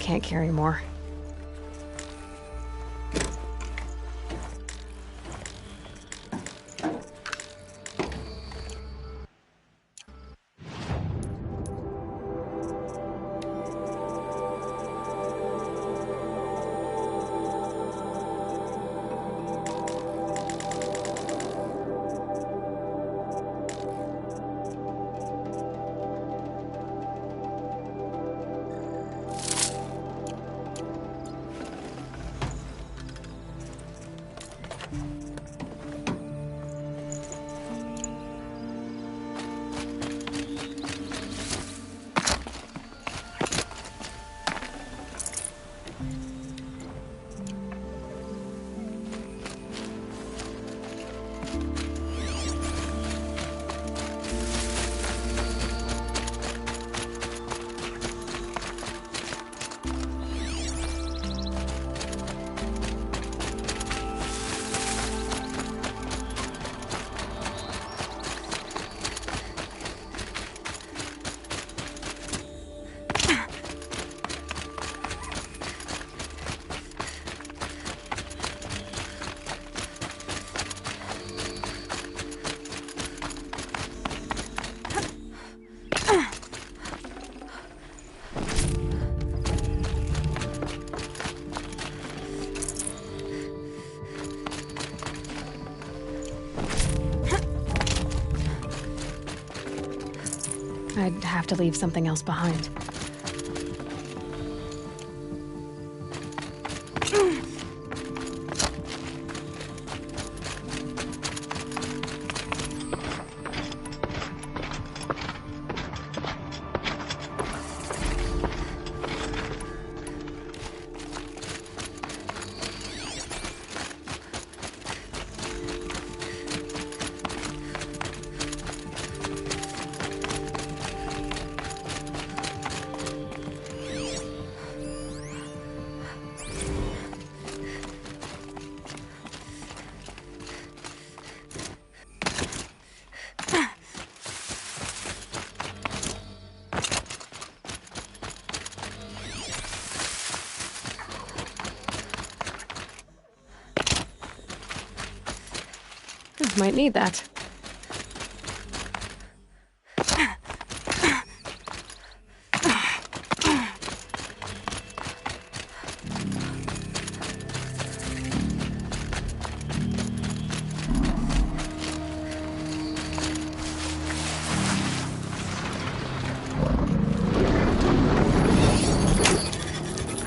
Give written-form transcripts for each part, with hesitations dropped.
can't carry more. I'd have to leave something else behind. Might need that.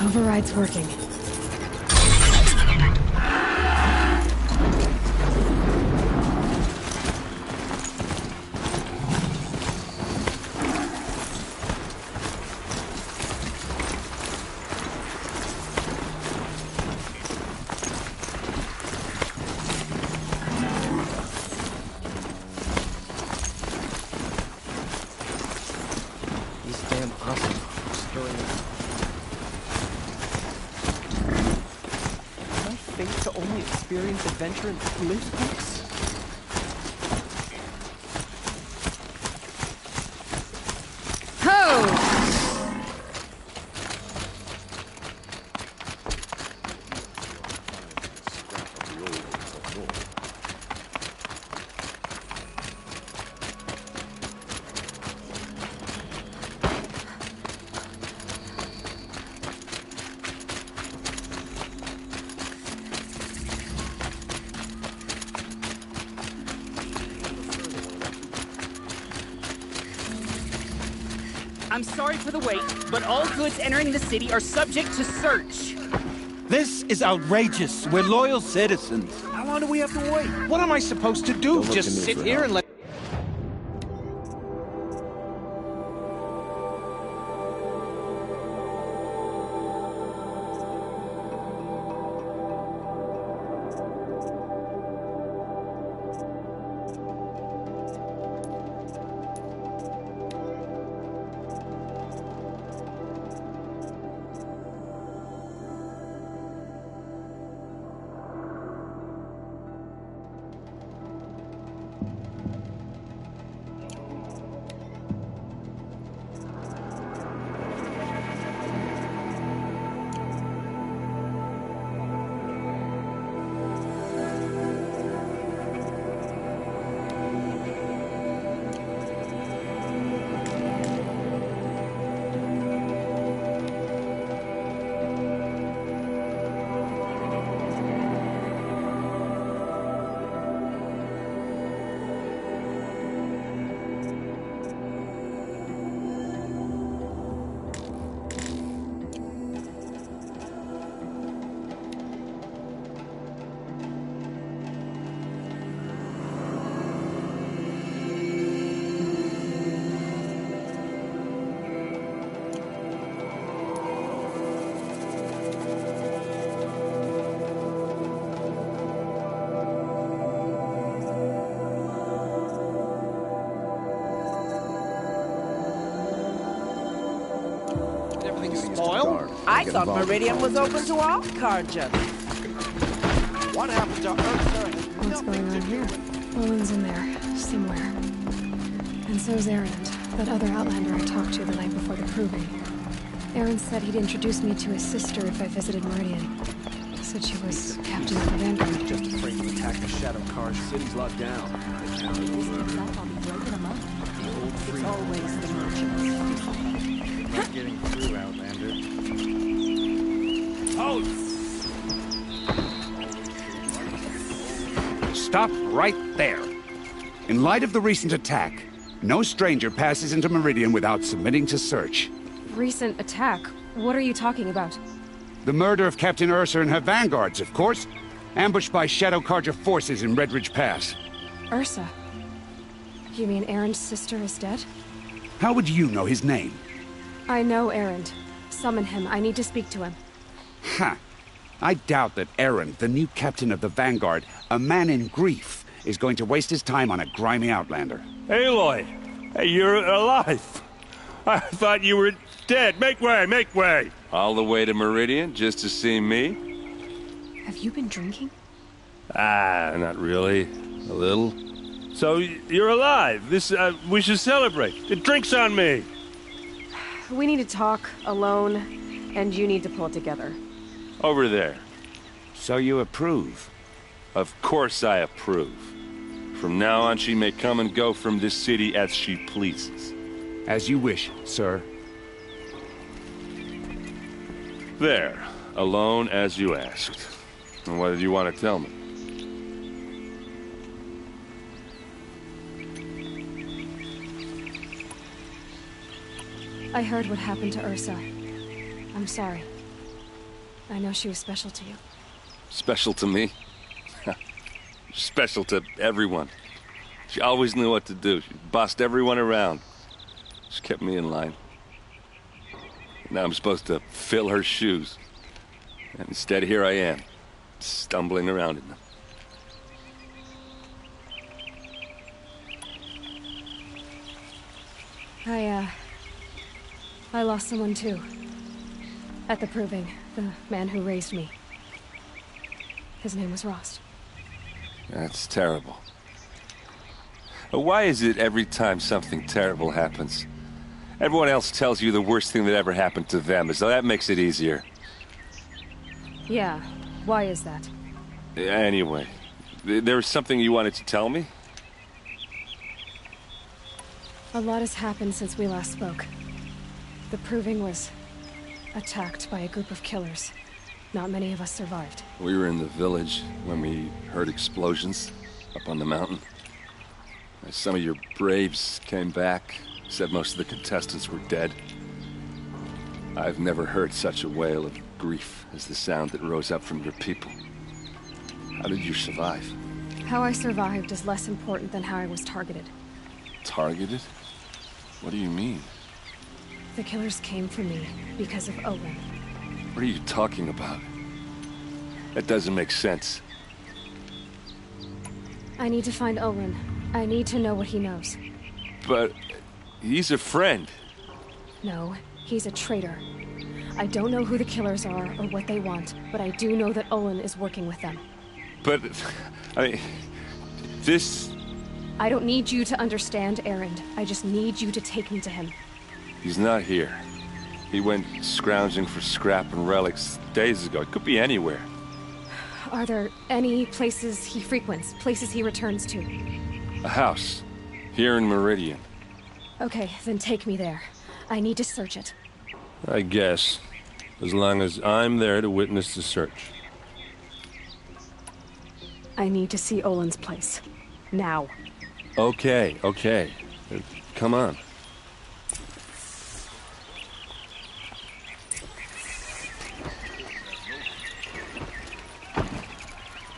Override's working. Adventure in Flint books? Ho! I'm sorry for the wait, but all goods entering the city are subject to search. This is outrageous. We're loyal citizens. How long do we have to wait? What am I supposed to do? Just sit here and let... Nothing spoiled. I thought Meridian was open to all card juggling. What happened to Ursa? What's going on here? Owen's in there, somewhere. And so's Erend, that other Outlander I talked to the night before the proving. Erend said he'd introduce me to his sister if I visited Meridian. Said she was captain of the Vanguard. Just afraid to attack the Shadow Cars. City's locked down. It's always the merchants. Not getting through, Outlander. Stop right there. In light of the recent attack, no stranger passes into Meridian without submitting to search. Recent attack? What are you talking about? The murder of Captain Ursa and her vanguards, of course. Ambushed by Shadow Carja forces in Redridge Pass. Ursa? You mean Erend's sister is dead? How would you know his name? I know Erend. Summon him. I need to speak to him. Ha! I doubt that Erend, the new captain of the Vanguard, a man in grief, is going to waste his time on a grimy Outlander. Aloy! Hey, you're alive! I thought you were dead. Make way, make way! All the way to Meridian just to see me? Have you been drinking? Ah, not really. A little. So, you're alive. We should celebrate. The drink's on me. We need to talk, alone, and you need to pull it together. Over there. So you approve? Of course I approve. From now on, she may come and go from this city as she pleases. As you wish, sir. There. Alone as you asked. And what did you want to tell me? I heard what happened to Ursa. I'm sorry. I know she was special to you. Special to me? Special to everyone. She always knew what to do. She bossed everyone around. She kept me in line. Now I'm supposed to fill her shoes. And instead, here I am, stumbling around in them. I lost someone too. At the proving, the man who raised me. His name was Rost. That's terrible. But why is it every time something terrible happens, everyone else tells you the worst thing that ever happened to them, as though that makes it easier? Yeah, why is that? Anyway, there was something you wanted to tell me? A lot has happened since we last spoke. The proving was attacked by a group of killers. Not many of us survived. We were in the village when we heard explosions up on the mountain. Some of your braves came back, said most of the contestants were dead. I've never heard such a wail of grief as the sound that rose up from your people. How did you survive? How I survived is less important than how I was targeted. Targeted? What do you mean? The killers came for me because of Owen. What are you talking about? That doesn't make sense. I need to find Owen. I need to know what he knows. But he's a friend. No, he's a traitor. I don't know who the killers are or what they want, but I do know that Owen is working with them. But, I mean, this... I don't need you to understand, Erend. I just need you to take me to him. He's not here. He went scrounging for scrap and relics days ago. It could be anywhere. Are there any places he frequents, places he returns to? A house. Here in Meridian. Okay, then take me there. I need to search it. I guess. As long as I'm there to witness the search. I need to see Olin's place. Now. Okay. Come on.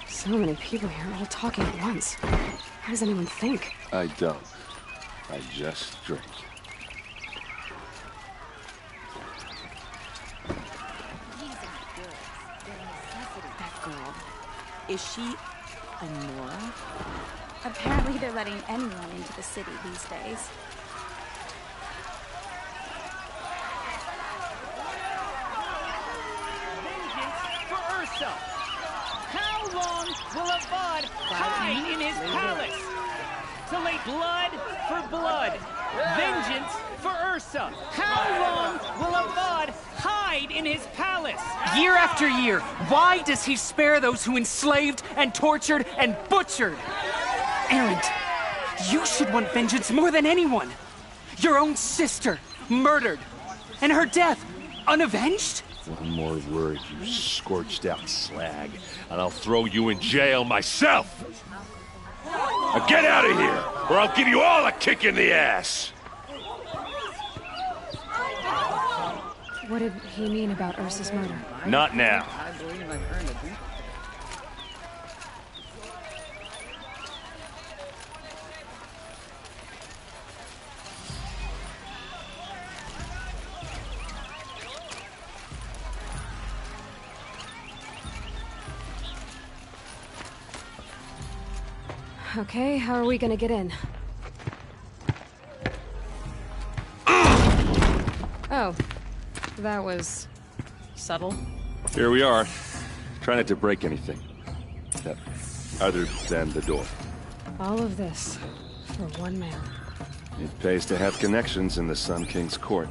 So many people here, all talking at once. How does anyone think? I don't. I just drink. That girl. Is she a Nora? Apparently they're letting anyone into the city these days. Ursa? How long will Avad hide in his palace? To lay blood for blood, vengeance for Ursa. How long will Avad hide in his palace? Year after year, why does he spare those who enslaved and tortured and butchered? Erend, you should want vengeance more than anyone. Your own sister, murdered, and her death, unavenged? One more word, you scorched out slag, and I'll throw you in jail myself! Now get out of here, or I'll give you all a kick in the ass! What did he mean about Ursa's murder? Not now. I believe I've earned it. Okay, how are we gonna get in? Oh, that was subtle. Here we are. Try not to break anything. Other than the door. All of this for one man. It pays to have connections in the Sun King's court.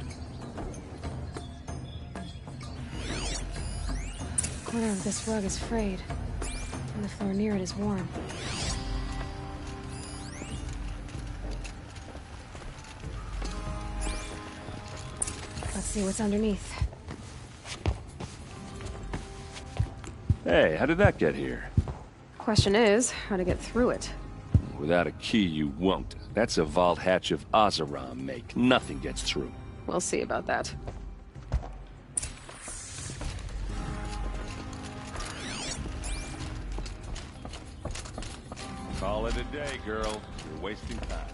The corner of this rug is frayed, and the floor near it is worn. Let's see what's underneath. Hey, how did that get here? Question is, how to get through it. Without a key, you won't. That's a vault hatch of Oseram make. Nothing gets through. We'll see about that. Call it a day, girl. You're wasting time.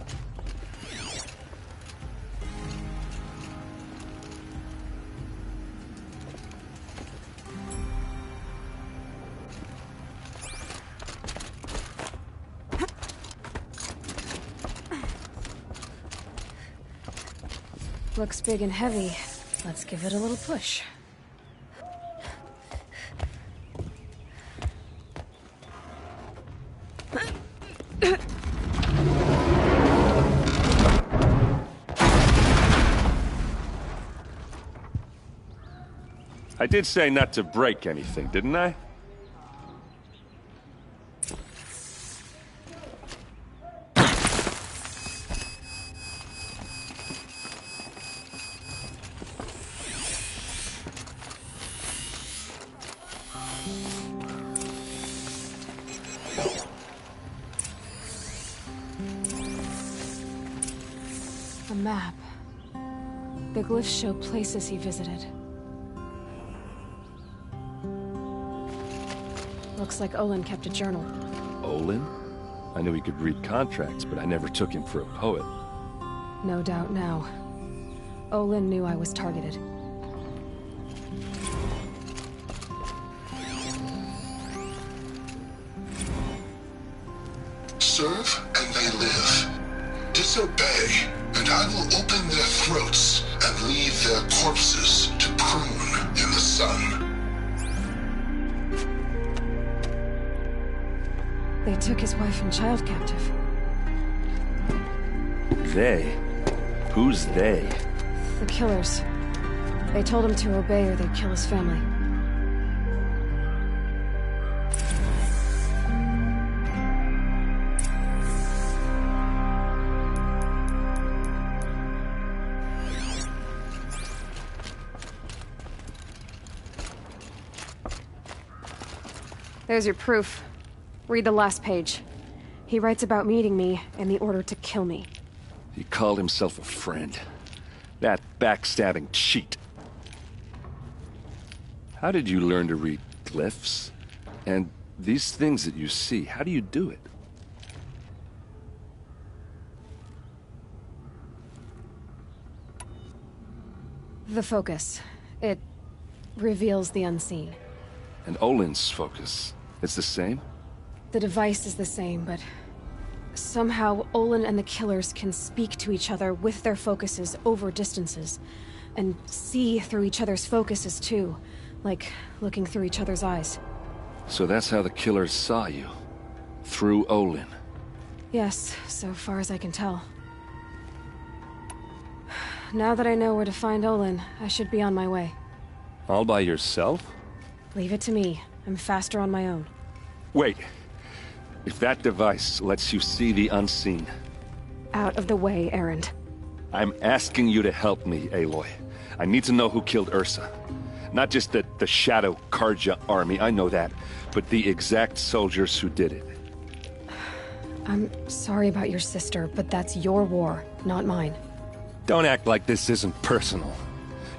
Looks big and heavy. Let's give it a little push. I did say not to break anything, didn't I? A map. The glyphs show places he visited. Looks like Olin kept a journal. Olin? I knew he could read contracts, but I never took him for a poet. No doubt now. Olin knew I was targeted. Serve and they live. Disobey, and I will open their throats and leave their corpses to prune in the sun. They took his wife and child captive. They? Who's they? The killers. They told him to obey or they'd kill his family. There's your proof. Read the last page. He writes about meeting me and the order to kill me. He called himself a friend. That backstabbing cheat. How did you learn to read glyphs? And these things that you see, how do you do it? The focus. It reveals the unseen. And Olin's focus, it's the same? The device is the same, but somehow Olin and the killers can speak to each other with their focuses over distances, and see through each other's focuses too, like looking through each other's eyes. So that's how the killers saw you. Through Olin. Yes, so far as I can tell. Now that I know where to find Olin, I should be on my way. All by yourself? Leave it to me. I'm faster on my own. Wait. If that device lets you see the unseen... Out of the way, Erend. I'm asking you to help me, Aloy. I need to know who killed Ursa. Not just the Shadow Karja army, I know that, but the exact soldiers who did it. I'm sorry about your sister, but that's your war, not mine. Don't act like this isn't personal.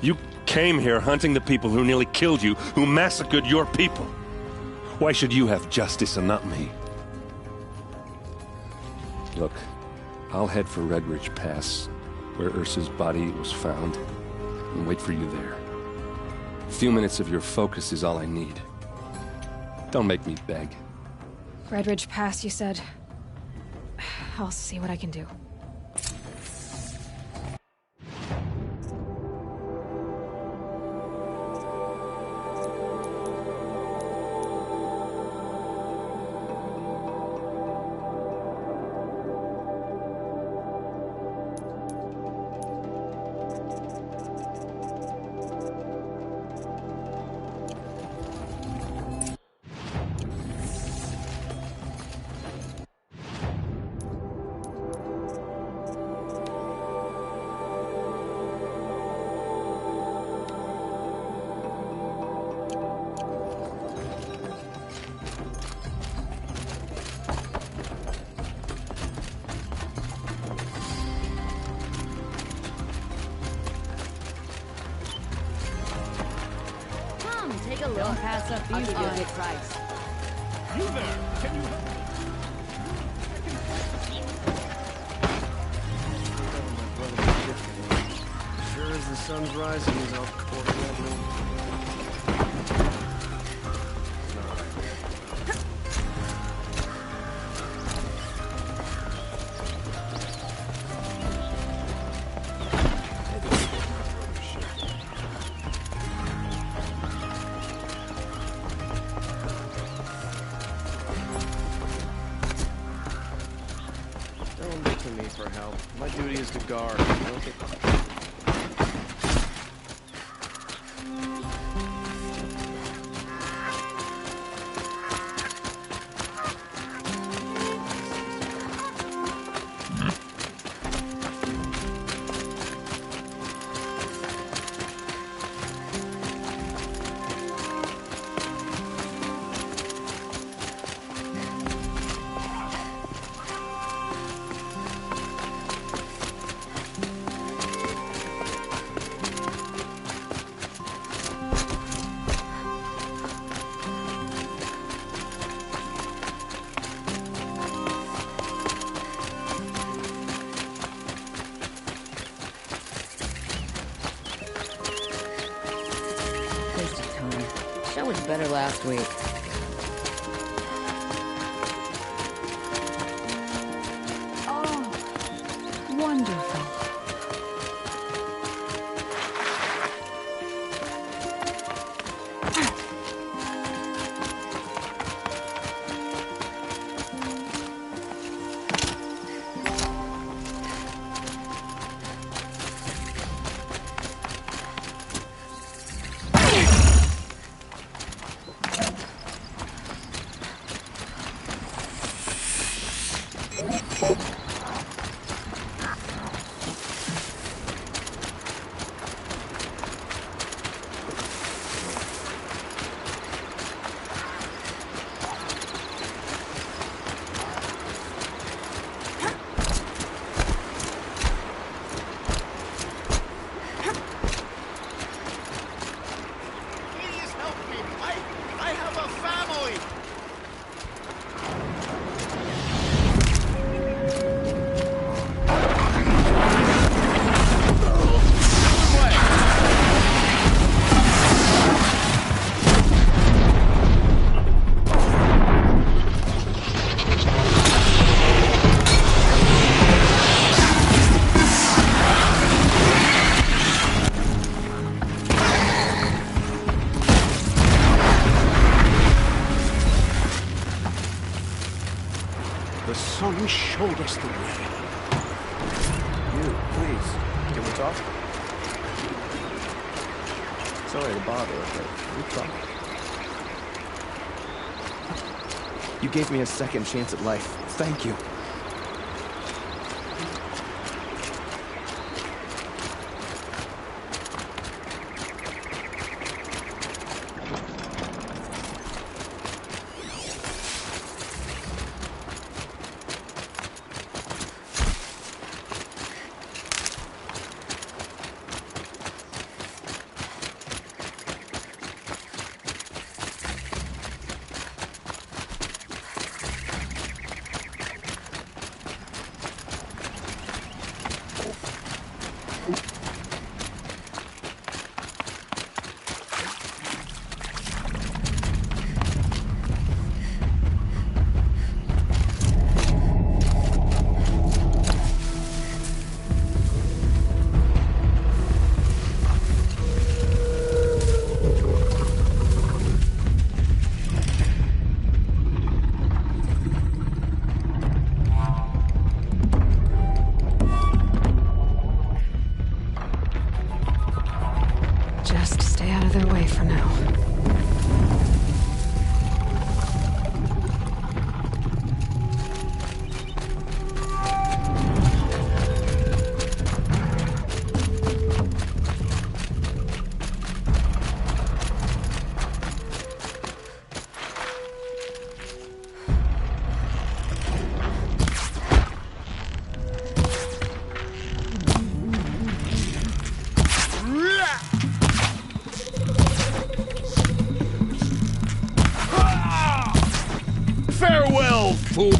You came here hunting the people who nearly killed you, who massacred your people. Why should you have justice and not me? Look, I'll head for Red Ridge Pass, where Ursa's body was found, and wait for you there. A few minutes of your focus is all I need. Don't make me beg. Red Ridge Pass, you said? I'll see what I can do. Take a look. Don't pass up these. I'll give you a good price. You there? Can you help me? Sure as the sun's rising, he's off the quarter Don't look to me for help. My duty is to guard. Don't get... Show was better last week. Oh, wonderful. showed us the way. You, please. Can we talk? Sorry to bother, but we talk. You gave me a second chance at life. Thank you. Just stay out of their way for now. Farewell, fool!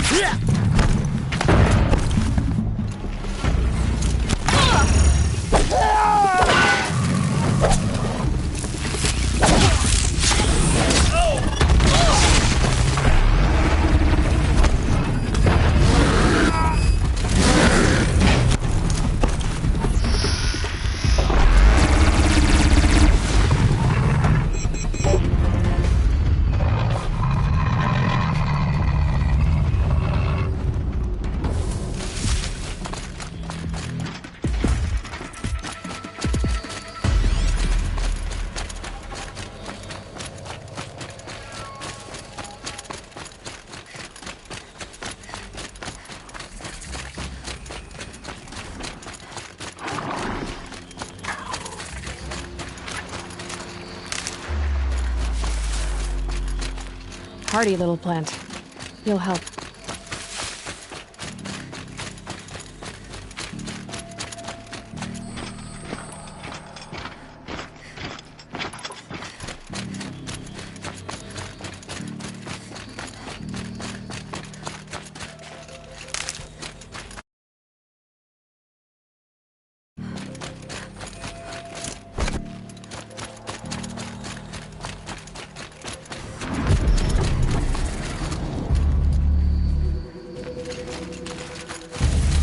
Hardy little plant. You'll help.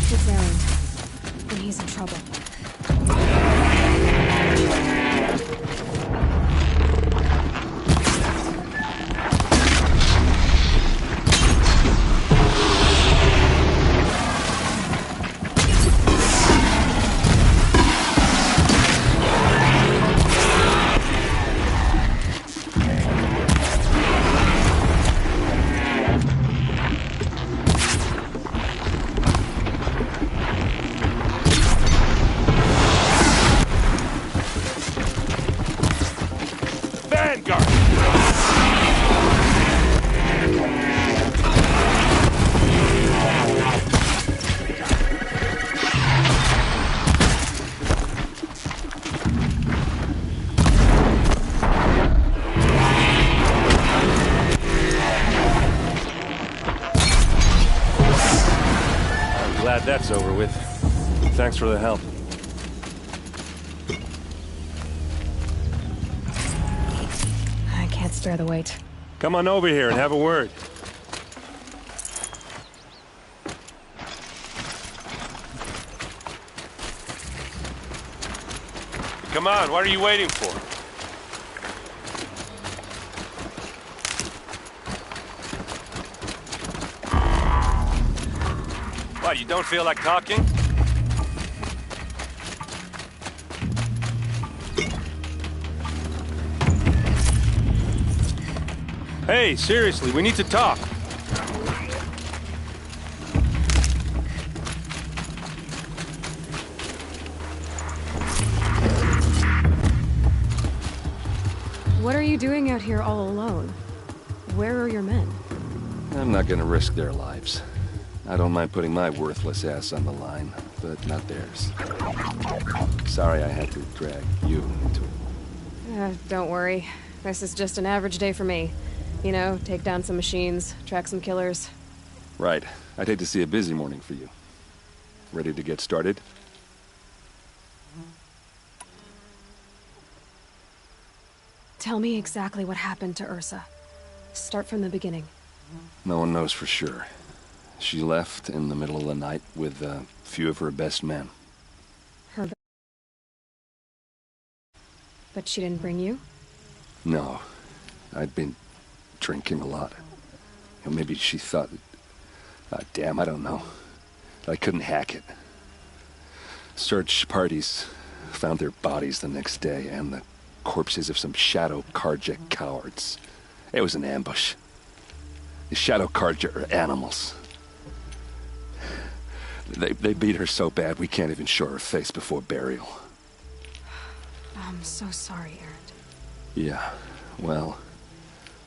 It's Erend, and he's in trouble. Glad that's over with. Thanks for the help. I can't spare the weight. Come on over here and have a word. Come on, what are you waiting for? What, you don't feel like talking? Hey, seriously, we need to talk. What are you doing out here all alone? Where are your men? I'm not gonna risk their lives. I don't mind putting my worthless ass on the line, but not theirs. Sorry I had to drag you into it. Don't worry. This is just an average day for me. You know, take down some machines, track some killers. Right. I'd hate to see a busy morning for you. Ready to get started? Tell me exactly what happened to Ursa. Start from the beginning. No one knows for sure. She left in the middle of the night with a few of her best men. But she didn't bring you? No. I'd been drinking a lot. Maybe she thought... damn, I don't know. I couldn't hack it. Search parties found their bodies the next day, and the corpses of some Shadow Karja cowards. It was an ambush. The Shadow Karja are animals. They beat her so bad we can't even show her face before burial. I'm so sorry, Erend. Yeah, well,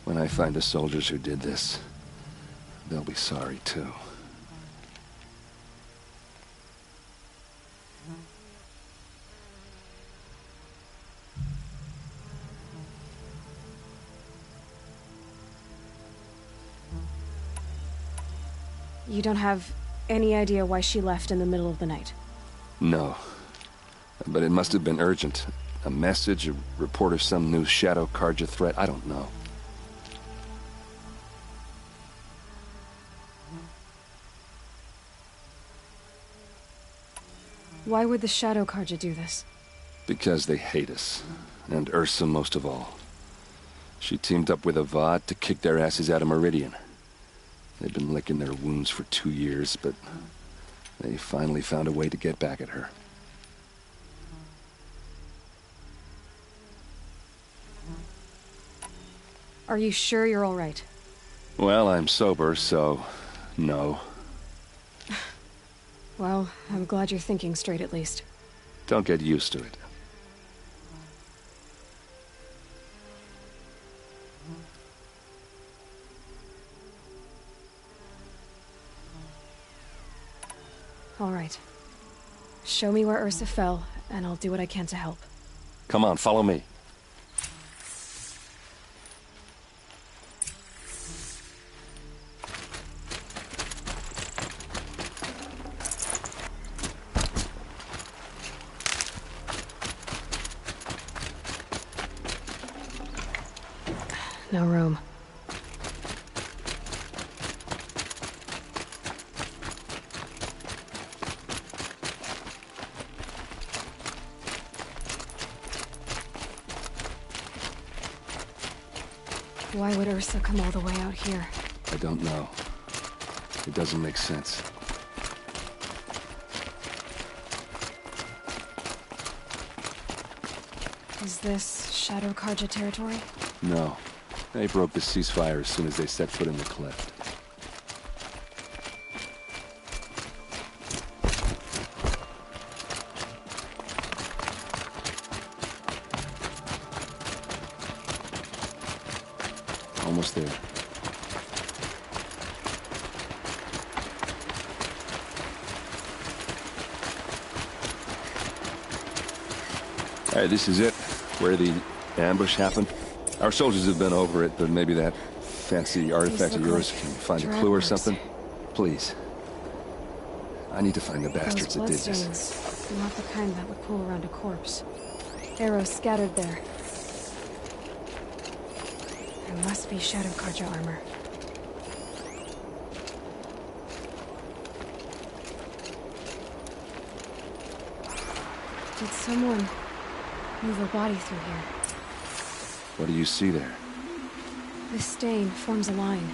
when I find the soldiers who did this, they'll be sorry too. You don't have any idea why she left in the middle of the night? No. But it must have been urgent. A message, a report of some new Shadow Karja threat, I don't know. Why would the Shadow Karja do this? Because they hate us. And Ursa most of all. She teamed up with Avad to kick their asses out of Meridian. They've been licking their wounds for 2 years, but they finally found a way to get back at her. Are you sure you're all right? Well, I'm sober, so no. Well, I'm glad you're thinking straight at least. Don't get used to it. All right. Show me where Ursa fell, and I'll do what I can to help. Come on, follow me. No room. Why would Ursa come all the way out here? I don't know. It doesn't make sense. Is this Shadow Karja territory? No. They broke the ceasefire as soon as they set foot in the cleft. Almost there. All right, this is it, where the ambush happened. Our soldiers have been over it, but maybe that fancy artifact of yours can find a clue or something. Please. I need to find the bastards that did this. Bloodstains, not the kind that would pool around a corpse. Arrows scattered there. There must be Shadow Karja armor. Did someone move a body through here? What do you see there? This stain forms a line,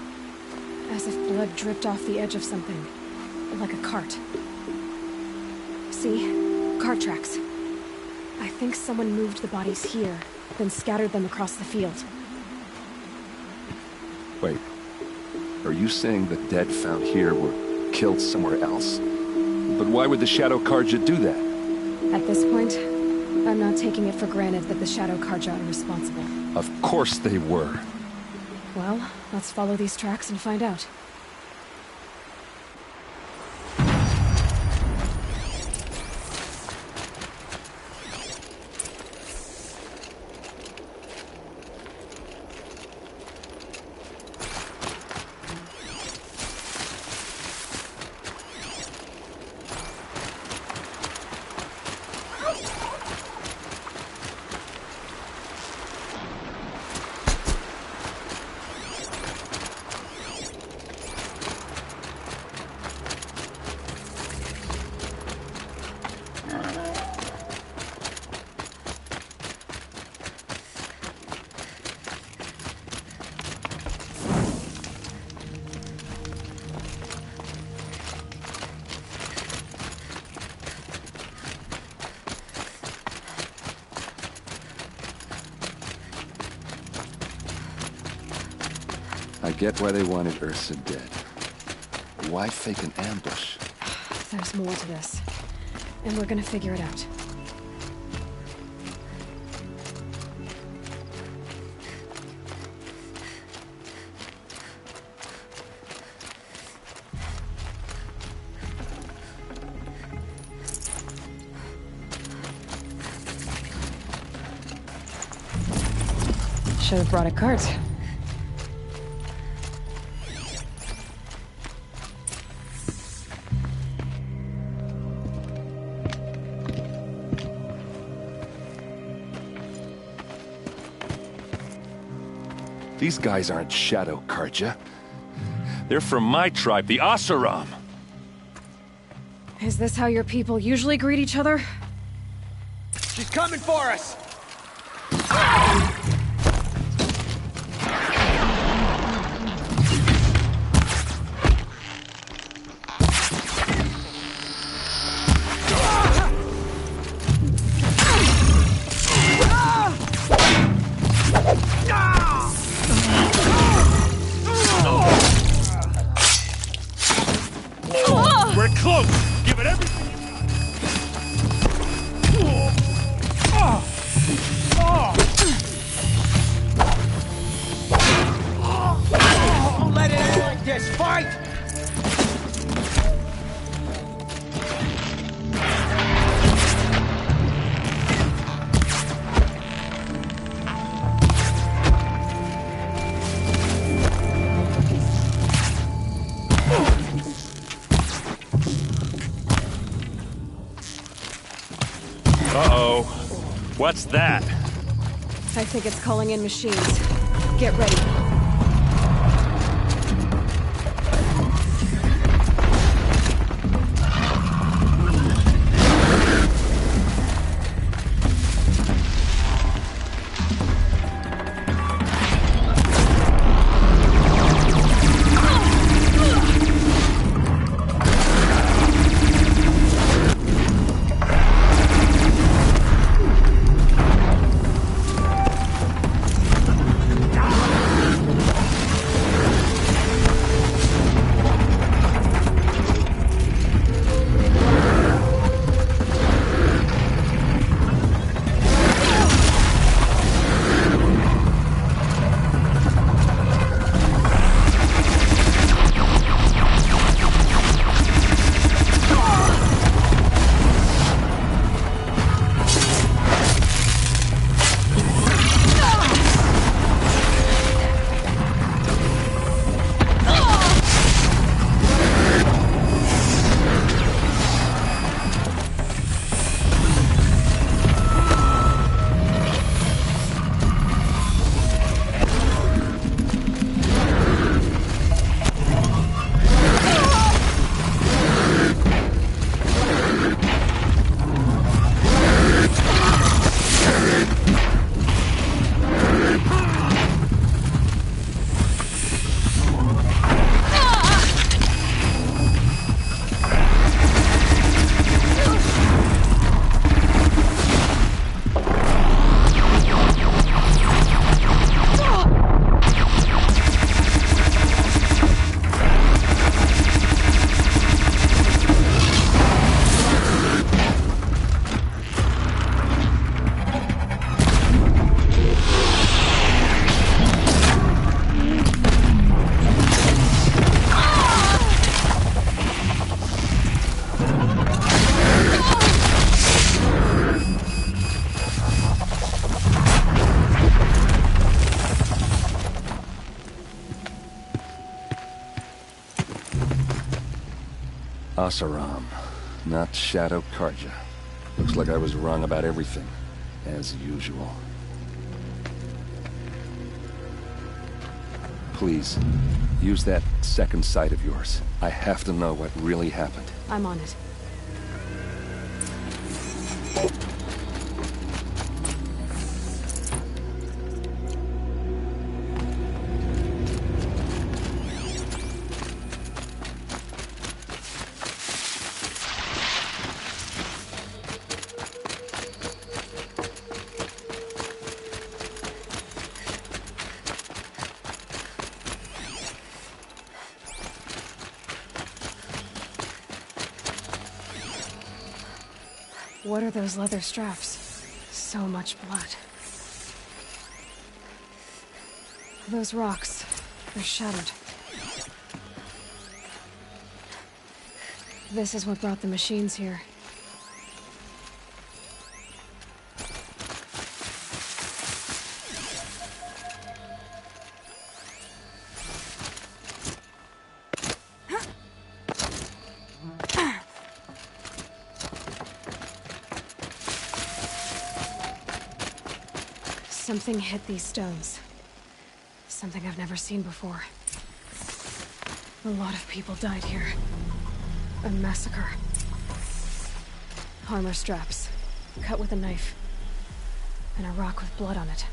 as if blood dripped off the edge of something. like a cart. See? Cart tracks. I think someone moved the bodies here, then scattered them across the field. Wait. Are you saying the dead found here were killed somewhere else? But why would the Shadow Karja do that? At this point, I'm not taking it for granted that the Shadow Karja are responsible. Of course they were. Well, let's follow these tracks and find out. I get why they wanted Ursa dead. Why fake an ambush? There's more to this. And we're gonna figure it out. Should have brought a cart. These guys aren't Shadow Karja. They're from my tribe, the Asaram. Is this how your people usually greet each other? She's coming for us! We're close! Give it everything! Don't let it end like this! Fight! Uh-oh. What's that? I think it's calling in machines. Get ready. Oseram, not Shadow Karja. Looks like I was wrong about everything, as usual. Please, use that second sight of yours. I have to know what really happened. I'm on it. What are those leather straps? So much blood. Those rocks, they're shattered. This is what brought the machines here. Something hit these stones. Something I've never seen before. A lot of people died here. A massacre. Armor straps, cut with a knife, and a rock with blood on it.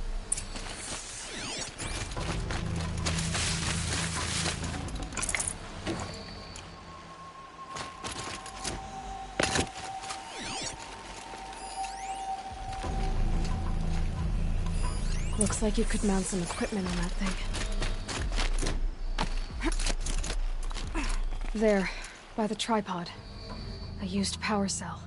Looks like you could mount some equipment on that thing. There, by the tripod. A used power cell.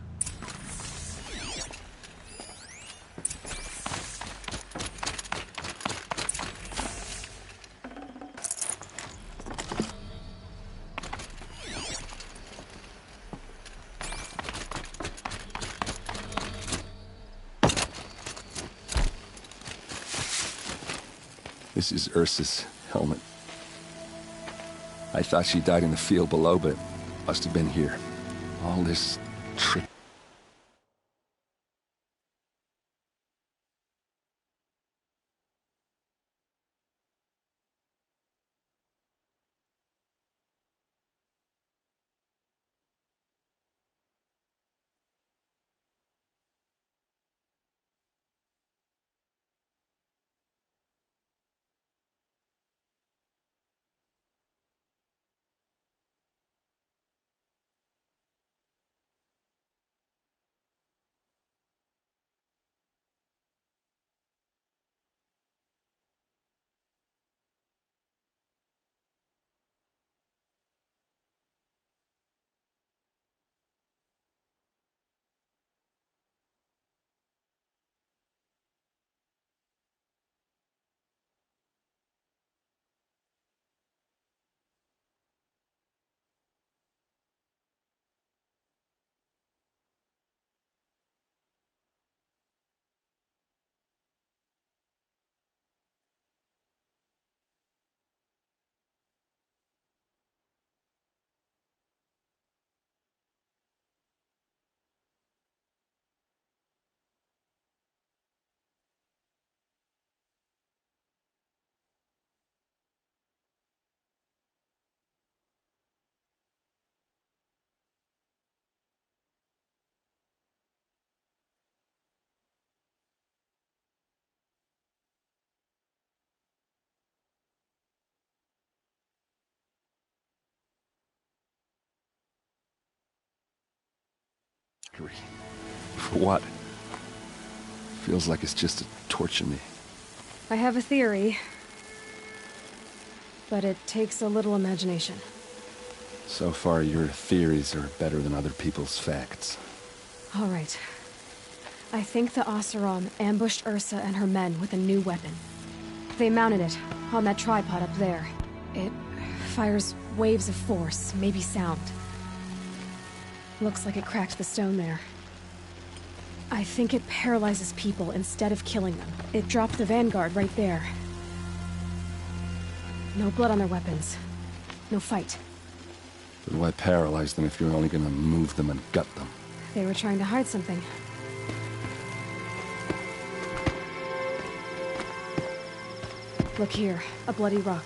This is Ursa's helmet. I thought she died in the field below, but must have been here. All this trick. For what? Feels like it's just to torture me. I have a theory, but it takes a little imagination. So far, your theories are better than other people's facts. All right. I think the Oseram ambushed Ursa and her men with a new weapon. They mounted it on that tripod up there. It fires waves of force, maybe sound. Looks like it cracked the stone there. I think it paralyzes people instead of killing them. It dropped the Vanguard right there. No blood on their weapons. No fight. But why paralyze them if you're only gonna move them and gut them? They were trying to hide something. Look here, a bloody rock.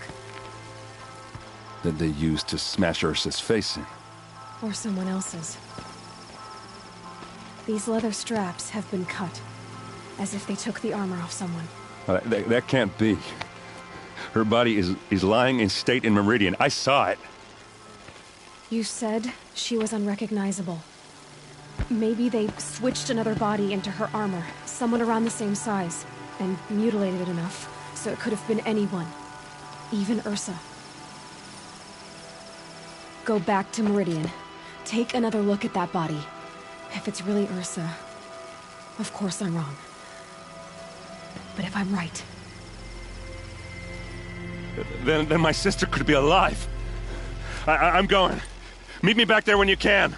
That they used to smash Ursa's face in. Or someone else's. These leather straps have been cut, as if they took the armor off someone. That can't be. Her body is lying in state in Meridian. I saw it. You said she was unrecognizable. Maybe they switched another body into her armor, someone around the same size, and mutilated it enough, so it could have been anyone. Even Ursa. Go back to Meridian. Take another look at that body. If it's really Ursa, of course I'm wrong. But if I'm right... Then my sister could be alive. I'm going. Meet me back there when you can.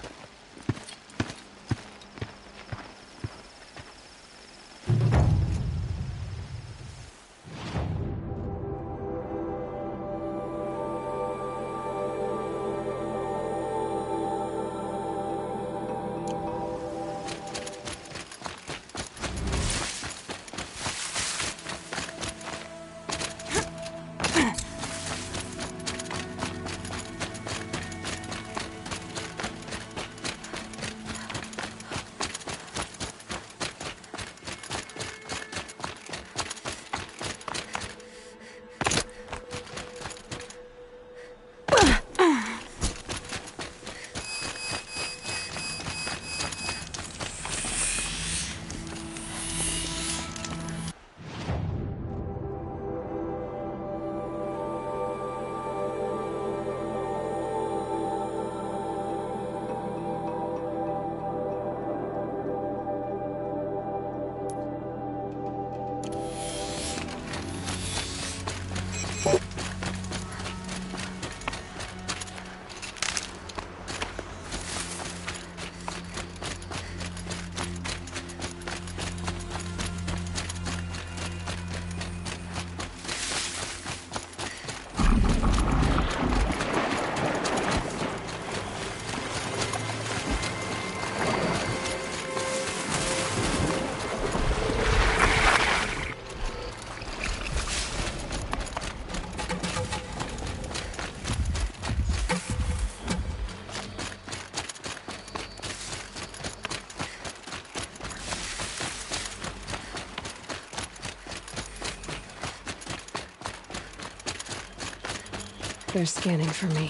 They're scanning for me.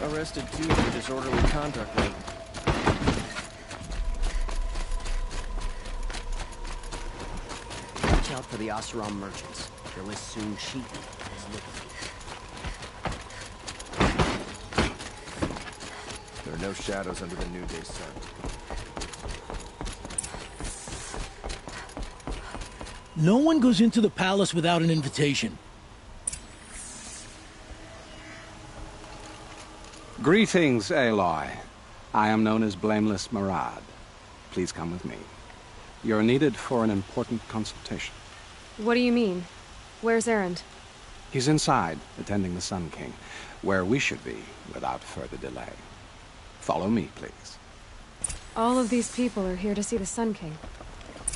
Arrested 2 for disorderly conduct, mate. Watch out for the Oseram merchants. They'll as soon cheat as look at you. There are no shadows under the New Day sun. No one goes into the palace without an invitation. Greetings, Aloy. I am known as Blameless Murad. Please come with me. You're needed for an important consultation. What do you mean? Where's Erend? He's inside, attending the Sun King, where we should be without further delay. Follow me, please. All of these people are here to see the Sun King.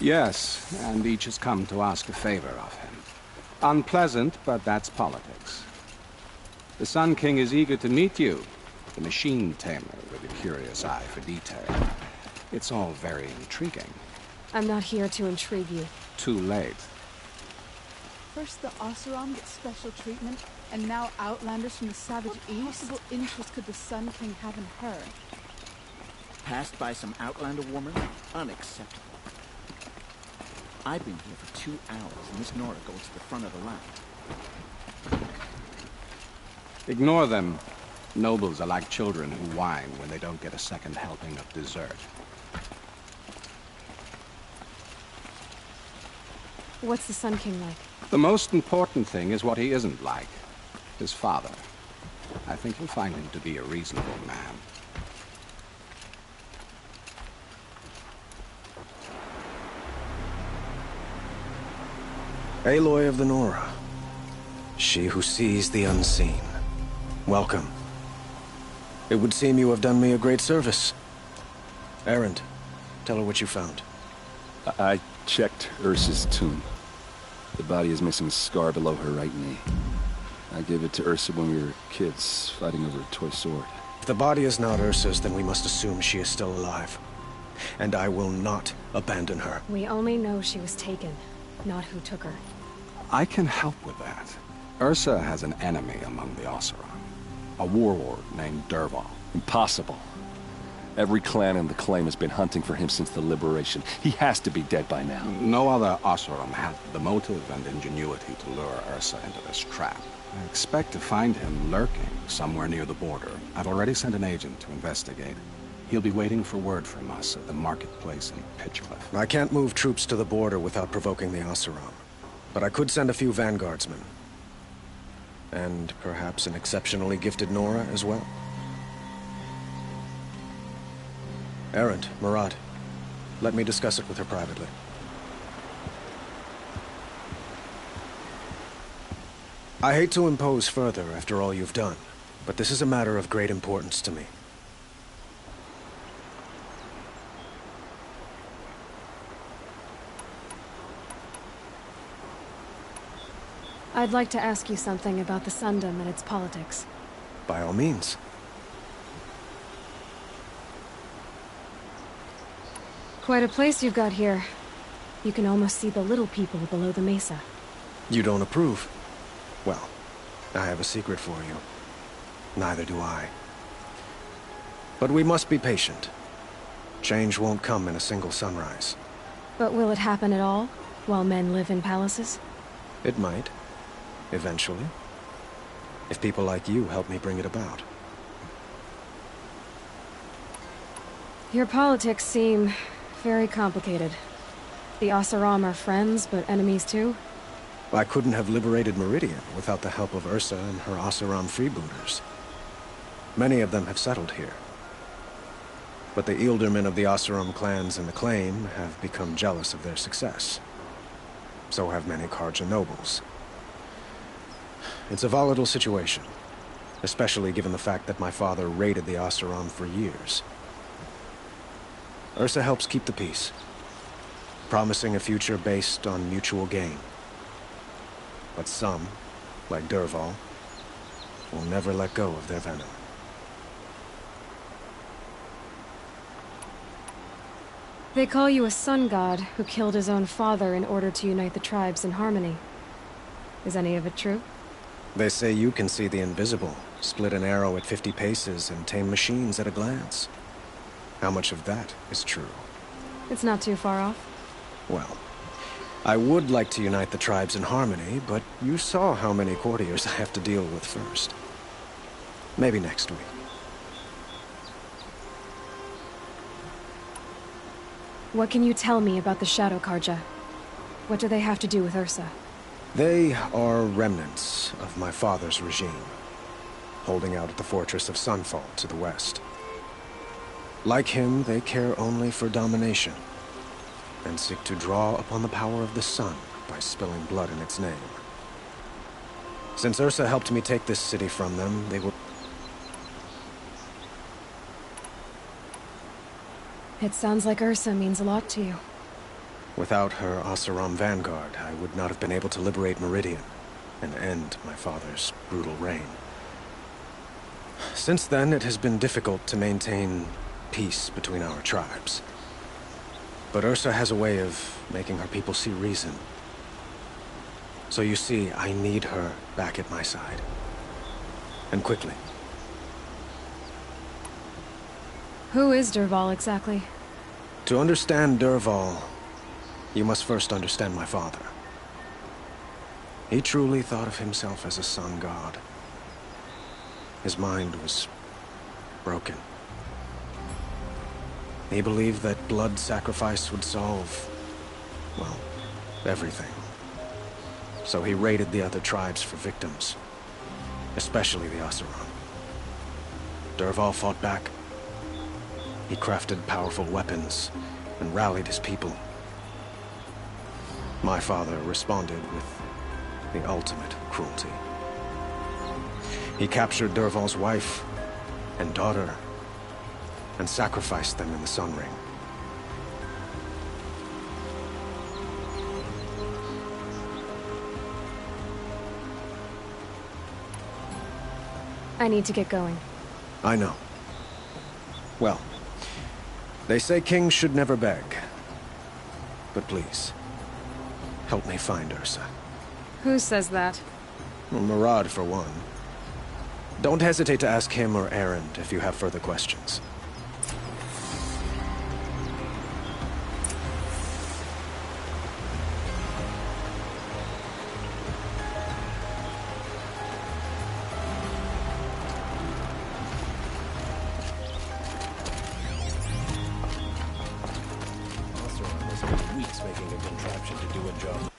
Yes, and each has come to ask a favor of him. Unpleasant, but that's politics. The Sun King is eager to meet you, the machine tamer with a curious eye for detail. It's all very intriguing. I'm not here to intrigue you. Too late. First the Oseram get special treatment, and now outlanders from the savage east? What possible interest could the Sun King have in her? Passed by some outlander woman? Unacceptable. I've been here for 2 hours, and this Nora goes to the front of the line. Ignore them. Nobles are like children who whine when they don't get a second helping of dessert. What's the Sun King like? The most important thing is what he isn't like. His father. I think you'll find him to be a reasonable man. Aloy of the Nora. She who sees the unseen. Welcome. It would seem you have done me a great service. Erend, tell her what you found. I checked Ursa's tomb. The body is missing a scar below her right knee. I gave it to Ursa when we were kids, fighting over a toy sword. If the body is not Ursa's, then we must assume she is still alive. And I will not abandon her. We only know she was taken, not who took her. I can help with that. Ursa has an enemy among the Oseram. A warlord named Dervahl. Impossible. Every clan in the claim has been hunting for him since the liberation. He has to be dead by now. No other Oseram had the motive and ingenuity to lure Ursa into this trap. I expect to find him lurking somewhere near the border. I've already sent an agent to investigate. He'll be waiting for word from us at the marketplace in Pitchcliff. I can't move troops to the border without provoking the Oseram. But I could send a few vanguardsmen. And perhaps an exceptionally gifted Nora as well. Erend, Murad, let me discuss it with her privately. I hate to impose further after all you've done, but this is a matter of great importance to me. I'd like to ask you something about the Sundom and its politics. By all means. Quite a place you've got here. You can almost see the little people below the mesa. You don't approve? Well, I have a secret for you. Neither do I. But we must be patient. Change won't come in a single sunrise. But will it happen at all, while men live in palaces? It might. Eventually. If people like you help me bring it about. Your politics seem very complicated. The Oseram are friends, but enemies too? I couldn't have liberated Meridian without the help of Ursa and her Oseram freebooters. Many of them have settled here. But the Ealdormen of the Oseram clans in the claim have become jealous of their success. So have many Karja nobles. It's a volatile situation, especially given the fact that my father raided the Oseram for years. Ursa helps keep the peace, promising a future based on mutual gain. But some, like Dervahl, will never let go of their venom. They call you a sun god who killed his own father in order to unite the tribes in harmony. Is any of it true? They say you can see the invisible, split an arrow at 50 paces, and tame machines at a glance. How much of that is true? It's not too far off. Well, I would like to unite the tribes in harmony, but you saw how many courtiers I have to deal with first. Maybe next week. What can you tell me about the Shadow Karja? What do they have to do with Ursa? They are remnants of my father's regime, holding out at the fortress of Sunfall to the west. Like him, they care only for domination, and seek to draw upon the power of the sun by spilling blood in its name. Since Ursa helped me take this city from them, they will... It sounds like Ursa means a lot to you. Without her Oseram vanguard, I would not have been able to liberate Meridian and end my father's brutal reign. Since then, it has been difficult to maintain peace between our tribes. But Ursa has a way of making her people see reason. So you see, I need her back at my side. And quickly. Who is Dervahl exactly? To understand Dervahl, you must first understand my father. He truly thought of himself as a sun god. His mind was broken. He believed that blood sacrifice would solve, well, everything. So he raided the other tribes for victims, especially the Oseram. Dervahl fought back. He crafted powerful weapons and rallied his people. My father responded with the ultimate cruelty. He captured Dervahl's wife and daughter and sacrificed them in the Sun Ring. I need to get going. I know. Well, they say kings should never beg. But please, help me find Ursa. Who says that? Well, Murad, for one. Don't hesitate to ask him or Erend if you have further questions. Weeks making a contraption to do a job.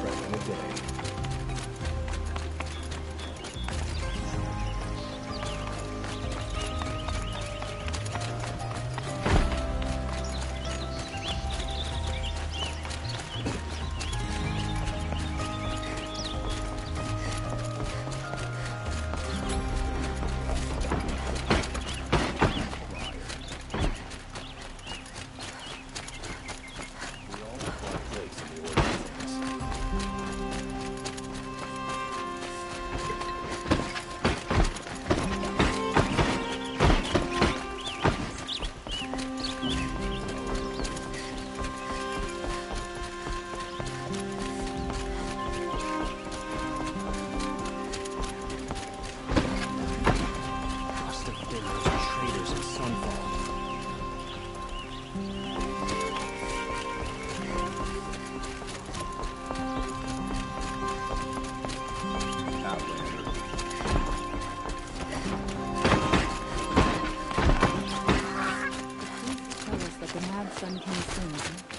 Cracking a day. Tell us that the Mad Sun King soon.